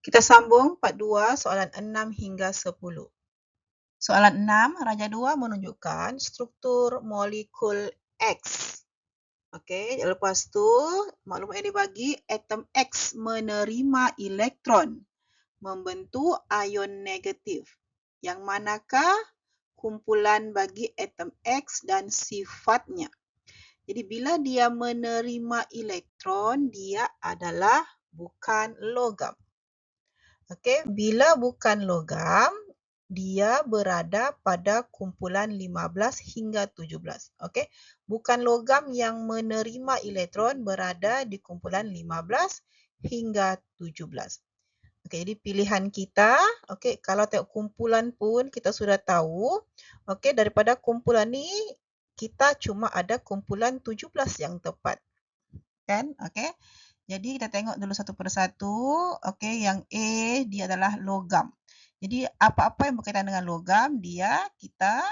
Kita sambung part 2 soalan 6 hingga 10. Soalan 6, Raja 2 menunjukkan struktur molekul X. Okey, lepas tu maklumat yang dibagi, atom X menerima elektron membentuk ion negatif. Yang manakah kumpulan bagi atom X dan sifatnya? Jadi bila dia menerima elektron, dia adalah bukan logam. Okey, bila bukan logam, dia berada pada kumpulan 15 hingga 17. Okey, bukan logam yang menerima elektron berada di kumpulan 15 hingga 17. Okey, jadi pilihan kita, okey, kalau tengok kumpulan pun kita sudah tahu, okey, daripada kumpulan ni kita cuma ada kumpulan 17 yang tepat. Kan? Okey. Jadi kita tengok dulu satu persatu. Okey, yang A dia adalah logam. Jadi apa-apa yang berkaitan dengan logam kita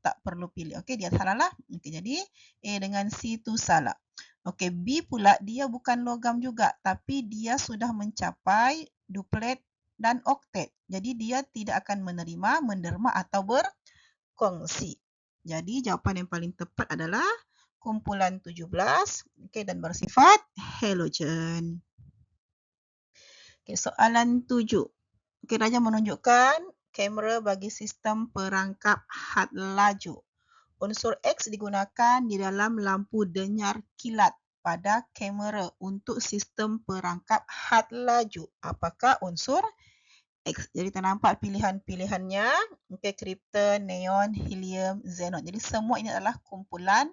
tak perlu pilih. Okey, dia salah lah. Okey, jadi A dengan C tu salah. Okey, B pula dia bukan logam juga tapi dia sudah mencapai duplet dan oktet. Jadi dia tidak akan menerima, menderma atau berkongsi. Jadi jawapan yang paling tepat adalah kumpulan 17, okey, dan bersifat halogen. Okey, soalan 7. Okey, Raja menunjukkan kamera bagi sistem perangkap had laju. Unsur X digunakan di dalam lampu denyar kilat pada kamera untuk sistem perangkap had laju. Apakah unsur X? Jadi ternampak pilihan-pilihannya. Okey, krypton, neon, helium, xenon. Jadi semua ini adalah kumpulan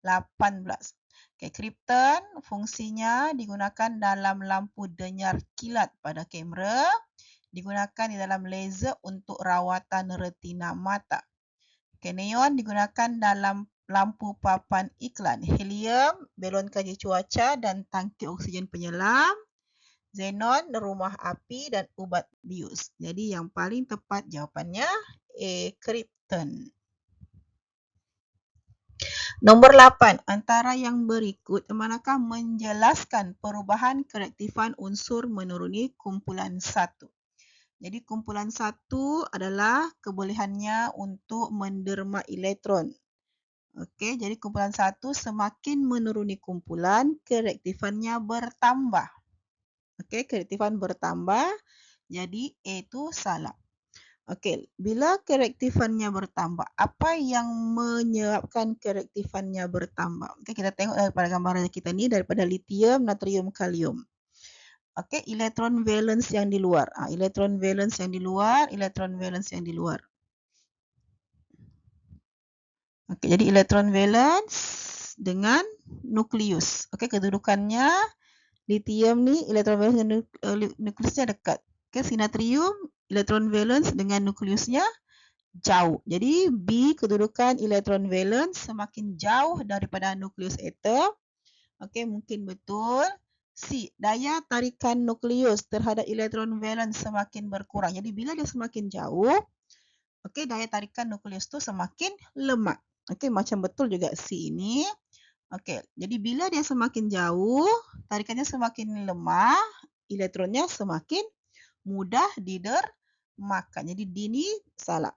18. Okay, krypton fungsinya digunakan dalam lampu denyar kilat pada kamera, digunakan di dalam laser untuk rawatan retina mata. Okay, neon digunakan dalam lampu papan iklan, helium, belon kaji cuaca dan tangki oksigen penyelam, xenon, rumah api dan ubat bius. Jadi yang paling tepat jawapannya A, krypton. Nombor 8. Antara yang berikut, manakah menjelaskan perubahan kereaktifan unsur menuruni kumpulan 1? Jadi kumpulan 1 adalah kebolehannya untuk menderma elektron. Okey, jadi kumpulan 1 semakin menuruni kumpulan, kereaktifannya bertambah. Okey, kereaktifan bertambah, jadi A itu salah. Okey, bila kereaktifannya bertambah, apa yang menyebabkan kereaktifannya bertambah? Okey, kita tengok daripada gambaran kita ni, daripada litium, natrium, kalium. Okey, elektron valence yang di luar. Elektron valence yang di luar, elektron valence yang di luar. Okey, jadi elektron valence dengan nukleus. Okey, kedudukannya litium ni elektron valence dan nukleusnya dekat. Okey, si natrium elektron valence dengan nukleusnya jauh. Jadi B, kedudukan elektron valence semakin jauh daripada nukleus atom. Okey, mungkin betul. C, daya tarikan nukleus terhadap elektron valence semakin berkurang. Jadi bila dia semakin jauh, okey, daya tarikan nukleus tu semakin lemah. Okey, macam betul juga C ini. Okey, jadi bila dia semakin jauh, tarikannya semakin lemah, elektronnya semakin mudah didermakan. Jadi D ni salah.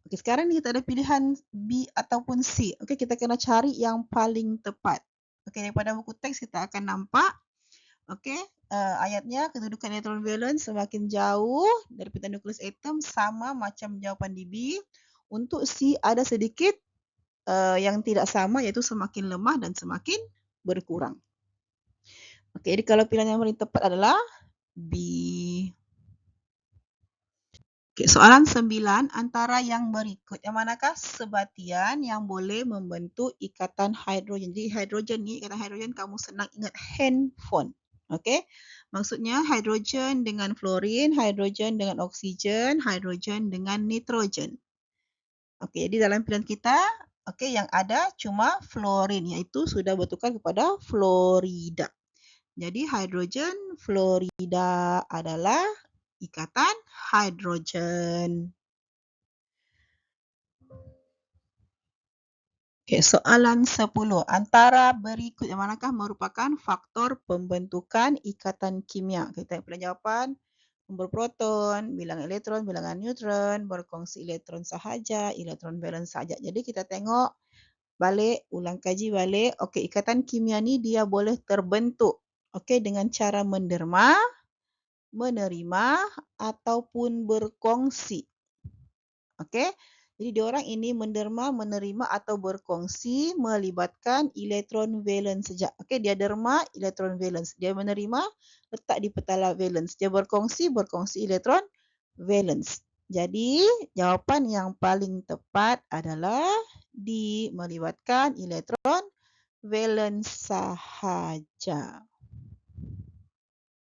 Okey, sekarang ni kita ada pilihan B ataupun C. Okey, kita kena cari yang paling tepat. Okey, daripada buku teks kita akan nampak, okey, ayatnya kedudukan elektron valence semakin jauh daripada nukleus atom sama macam jawapan di B. Untuk C ada sedikit yang tidak sama, iaitu semakin lemah dan semakin berkurang. Okey, jadi kalau pilihan yang paling tepat adalah B. Okay, soalan 9, antara yang berikut, yang manakah sebatian yang boleh membentuk ikatan hidrogen? Jadi hidrogen ni, ikatan hidrogen kamu senang ingat handphone. Okey, maksudnya hidrogen dengan fluorin, hidrogen dengan oksigen, hidrogen dengan nitrogen. Okey, jadi dalam pilihan kita, okey, yang ada cuma fluorin, iaitu sudah bertukar kepada fluorida. Jadi hidrogen fluorida adalah ikatan hidrogen. Okay, soalan 10. Antara berikut yang manakah merupakan faktor pembentukan ikatan kimia? Kita tengok pilihan jawapan. berproton, bilangan elektron, bilangan neutron, berkongsi elektron sahaja, elektron valence sahaja. Jadi kita tengok balik, ulang kaji balik. Okey, ikatan kimia ni dia boleh terbentuk, okey, dengan cara menderma, menerima ataupun berkongsi. Okey. Jadi diorang ini menderma, menerima atau berkongsi melibatkan elektron valence saja. Okey, dia derma elektron valence, dia menerima letak di petala valence, dia berkongsi elektron valence. Jadi jawapan yang paling tepat adalah D, melibatkan elektron valence sahaja.